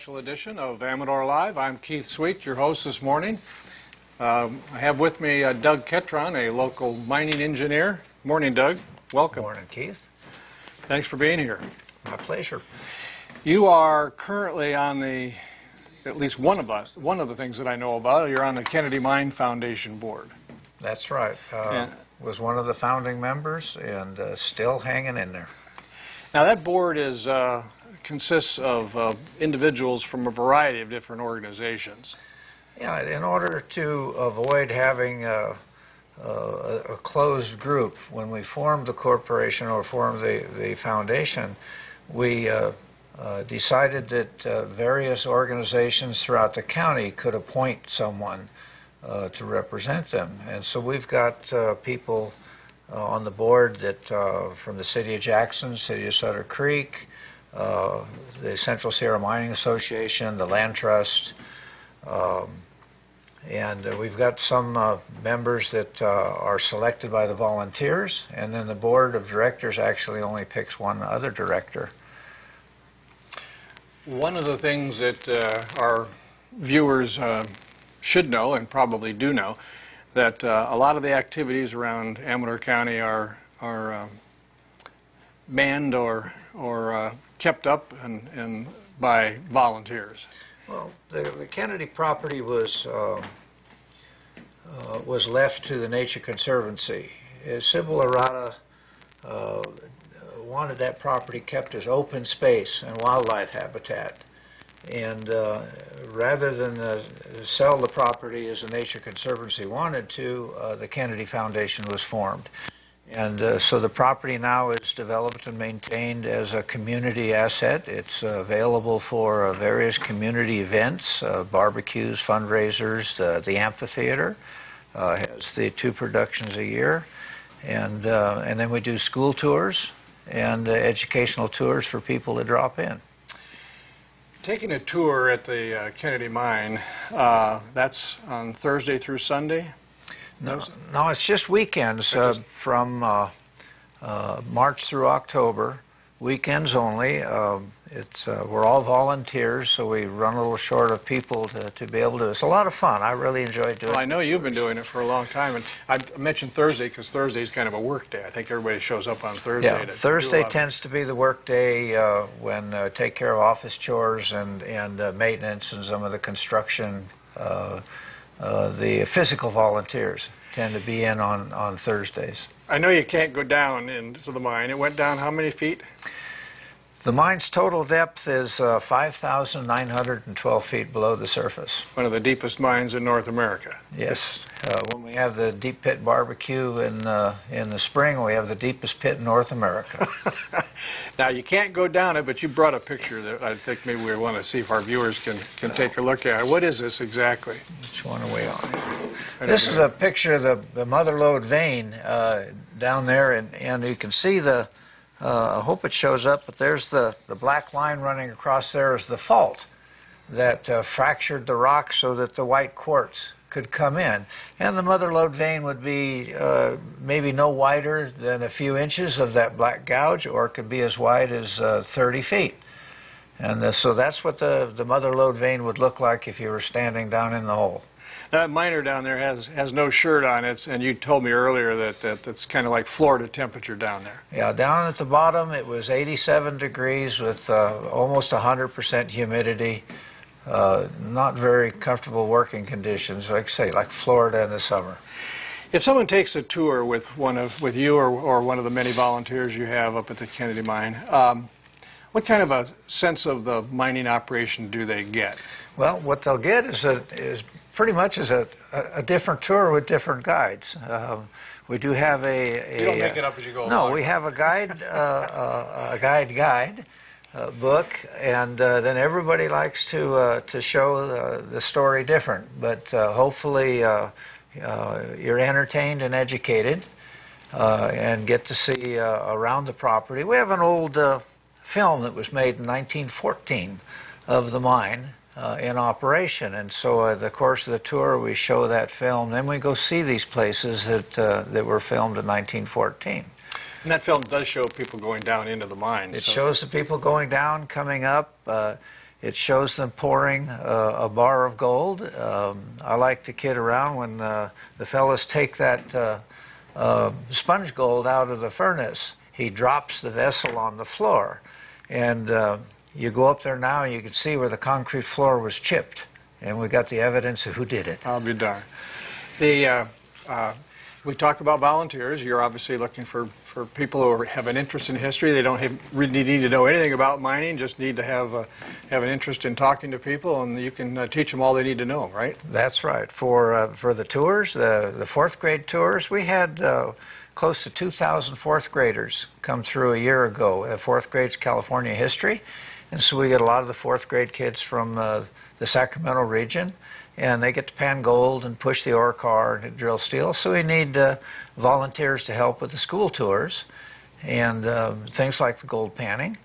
special edition of Amador Live. I'm Keith Sweet, your host this morning. I have with me Doug Ketron, a local mining engineer. Morning, Doug. Welcome. Morning, Keith. Thanks for being here. My pleasure. You are currently on the, at least one of the things that I know about, you're on the Kennedy Mine Foundation board. That's right. Was one of the founding members and still hanging in there. Now that board consists of individuals from a variety of different organizations. Yeah, in order to avoid having a closed group, when we formed the corporation or formed the foundation, we decided that various organizations throughout the county could appoint someone to represent them. And so we've got people on the board that from the City of Jackson, City of Sutter Creek, the Central Sierra Mining Association, the Land Trust, and we've got some members that are selected by the volunteers, and then the board of directors actually only picks one other director. One of the things that our viewers should know, and probably do know, that a lot of the activities around Amador County are manned or kept up and by volunteers. Well, the Kennedy property was left to the Nature Conservancy. Sybil Arata wanted that property kept as open space and wildlife habitat. And rather than sell the property as the Nature Conservancy wanted to, the Kennedy Foundation was formed. And so the property now is developed and maintained as a community asset. It's available for various community events, barbecues, fundraisers. The amphitheater has the 2 productions a year. And then we do school tours and educational tours for people to drop in. Taking a tour at the Kennedy Mine, that's on Thursday through Sunday? No, it's just weekends from March through October, weekends only. We're all volunteers, so we run a little short of people to be able to. It's a lot of fun. I really enjoy doing it. Well, I know you've been doing it for a long time, and I mentioned Thursday because Thursday is kind of a work day. I think everybody shows up on Thursday. Yeah, Thursday tends to be the work day when take care of office chores and maintenance and some of the construction. The physical volunteers tend to be in on Thursdays. I know you can't go down into the mine. It went down how many feet? The mine's total depth is 5,912 feet below the surface. One of the deepest mines in North America. Yes. When we have the deep pit barbecue in the spring, we have the deepest pit in North America. Now, you can't go down it, but you brought a picture that I think maybe we want to see if our viewers can take a look at. What is this exactly? Which one are we on? This is a picture of the mother lode vein down there, and you can see I hope it shows up, but there's the black line running across there is the fault that fractured the rock so that the white quartz could come in. And the mother lode vein would be maybe no wider than a few inches of that black gouge, or it could be as wide as 30 feet. And so that's what the mother lode vein would look like if you were standing down in the hole. Now, that miner down there has no shirt on, and you told me earlier that it's kind of like Florida temperature down there. Yeah, down at the bottom it was 87 degrees with almost 100% humidity. Not very comfortable working conditions, like I say, like Florida in the summer. If someone takes a tour with you or one of the many volunteers you have up at the Kennedy Mine, what kind of a sense of the mining operation do they get? Well, what they'll get is pretty much a different tour with different guides. We do have You don't make it up as you go along. No, we have a guide, guide book, and then everybody likes to show the story different. But hopefully you're entertained and educated and get to see around the property. We have an old film that was made in 1914 of the mine in operation, and so the course of the tour we show that film, then we go see these places that were filmed in 1914. And that film does show people going down into the mine. It shows the people going down, coming up. It shows them pouring a bar of gold. I like to kid around when the fellas take that sponge gold out of the furnace. He drops the vessel on the floor. And you go up there now and you can see where the concrete floor was chipped. And we got the evidence of who did it. I'll be darned. We talked about volunteers. You're obviously looking for people who have an interest in history. They don't really need to know anything about mining, just need to have an interest in talking to people, and you can teach them all they need to know, right? That's right. For the tours, the fourth grade tours, we had close to 2,000 fourth graders come through a year ago. Fourth grade's California history, and so we get a lot of the fourth grade kids from the Sacramento region. And they get to pan gold and push the ore car and drill steel. So we need volunteers to help with the school tours and things like the gold panning,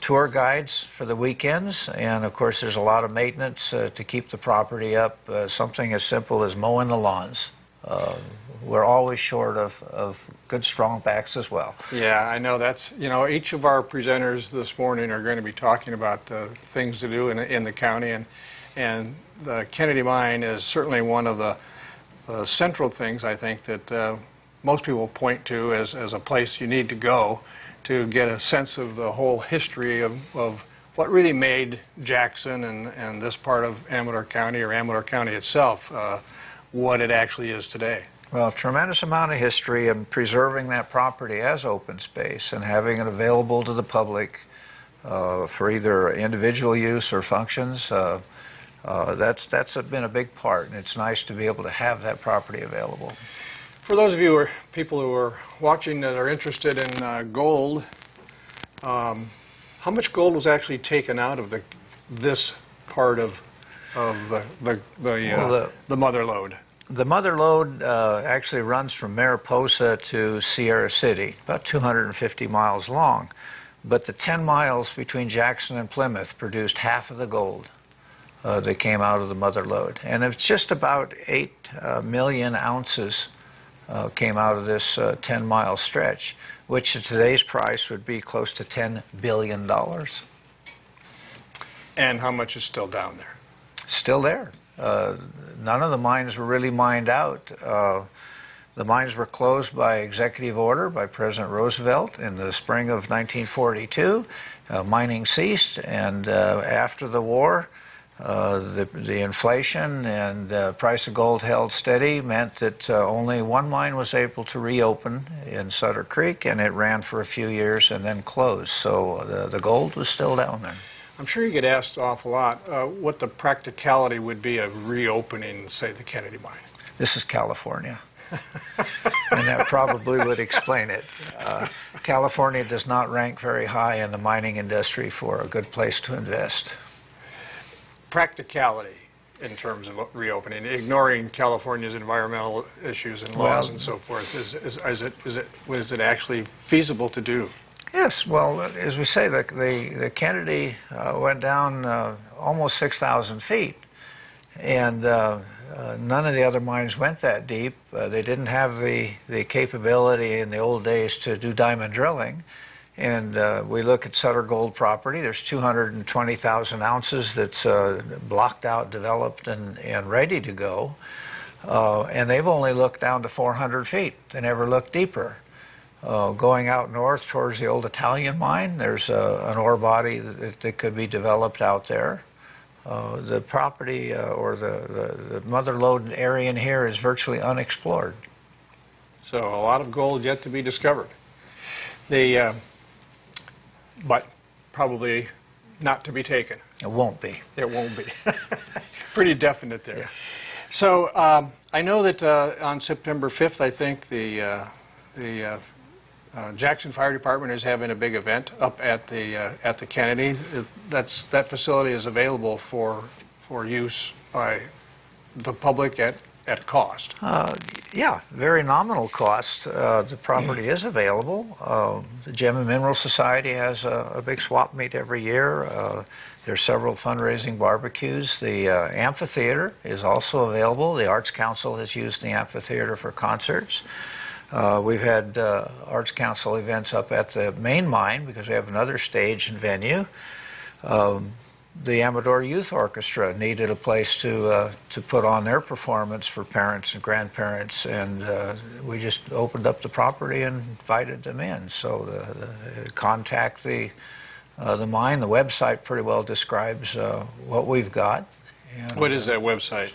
tour guides for the weekends, and of course there's a lot of maintenance to keep the property up. Something as simple as mowing the lawns. We're always short of good strong backs as well. Yeah, I know that's, each of our presenters this morning are going to be talking about things to do in the county, and the Kennedy Mine is certainly one of the central things, I think, that most people point to as a place you need to go to get a sense of the whole history of what really made Jackson and this part of Amador County, or Amador County itself, what it actually is today. Well, tremendous amount of history, and preserving that property as open space and having it available to the public for either individual use or functions. That's been a big part, and it's nice to be able to have that property available. For those of you people who are watching that are interested in gold, how much gold was actually taken out of this part of the mother lode? The mother lode actually runs from Mariposa to Sierra City, about 250 miles long. But the 10 miles between Jackson and Plymouth produced half of the gold that came out of the mother lode. And it's just about 8 million ounces came out of this 10-mile stretch, which at today's price would be close to $10 billion. And how much is still down there? Still there. None of the mines were really mined out. The mines were closed by executive order by President Roosevelt in the spring of 1942. Mining ceased, and after the war, the inflation and price of gold held steady meant that only one mine was able to reopen in Sutter Creek, and it ran for a few years and then closed. So the gold was still down there. I'm sure you get asked an awful lot what the practicality would be of reopening, say, the Kennedy Mine. This is California. And that probably would explain it. California does not rank very high in the mining industry for a good place to invest. Practicality in terms of reopening, ignoring California's environmental issues and laws and so forth, is it actually feasible to do? Yes, well, as we say, the Kennedy went down almost 6,000 feet, and none of the other mines went that deep. They didn't have the capability in the old days to do diamond drilling. And we look at Sutter Gold property. There's 220,000 ounces that's blocked out, developed, and ready to go. And they've only looked down to 400 feet. They never looked deeper. Going out north towards the old Italian mine, there's an ore body that could be developed out there. The property or the mother lode area in here is virtually unexplored. So a lot of gold yet to be discovered. But probably not to be taken. It won't be. It won't be. Pretty definite there. Yeah. So I know that on September 5th, I think the Jackson Fire Department is having a big event up at the Kennedy. That facility is available for use by the public at cost. Yeah, very nominal cost. The property is available. The Gem and Mineral Society has a big swap meet every year. There's several fundraising barbecues. The amphitheater is also available. The Arts Council has used the amphitheater for concerts. We've had Arts Council events up at the main mine because we have another stage and venue. the Amador Youth Orchestra needed a place to put on their performance for parents and grandparents, and we just opened up the property and invited them in. So contact the mine. The website pretty well describes what we've got. And, what is that website?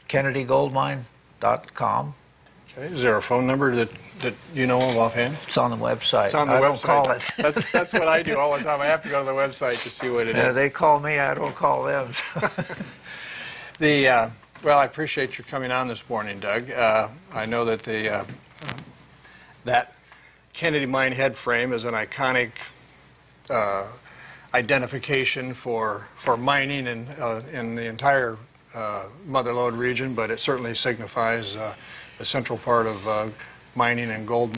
KennedyGoldMine.com. Okay. Is there a phone number that you know of offhand? It's on the website. It's on the I website. don't call it. That's what I do all the time. I have to go to the website to see what it is. They call me. I don't call them. Well, I appreciate your coming on this morning, Doug. I know that that Kennedy Mine head frame is an iconic identification for mining in the entire Mother Lode region, but it certainly signifies a central part of mining and gold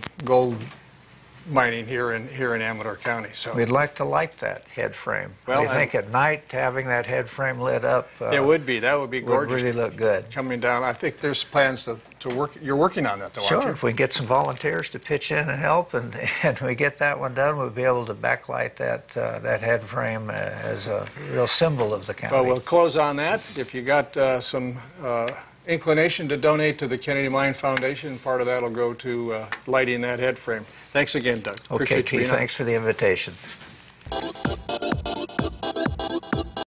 mining here in Amador County. So we'd like to light that head frame. Well, we think at night having that head frame lit up. It would be. That would be gorgeous. Would really look good. Coming down. I think there's plans to work. You're working on that, though, sure. aren't you? If we can get some volunteers to pitch in and help, and we get that one done, we'll be able to backlight that head frame as a real symbol of the county. Well, we'll close on that. If you got some inclination to donate to the Kennedy Mine Foundation, part of that will go to lighting that head frame. Thanks again, Doug. Okay, Pete, thanks for the invitation.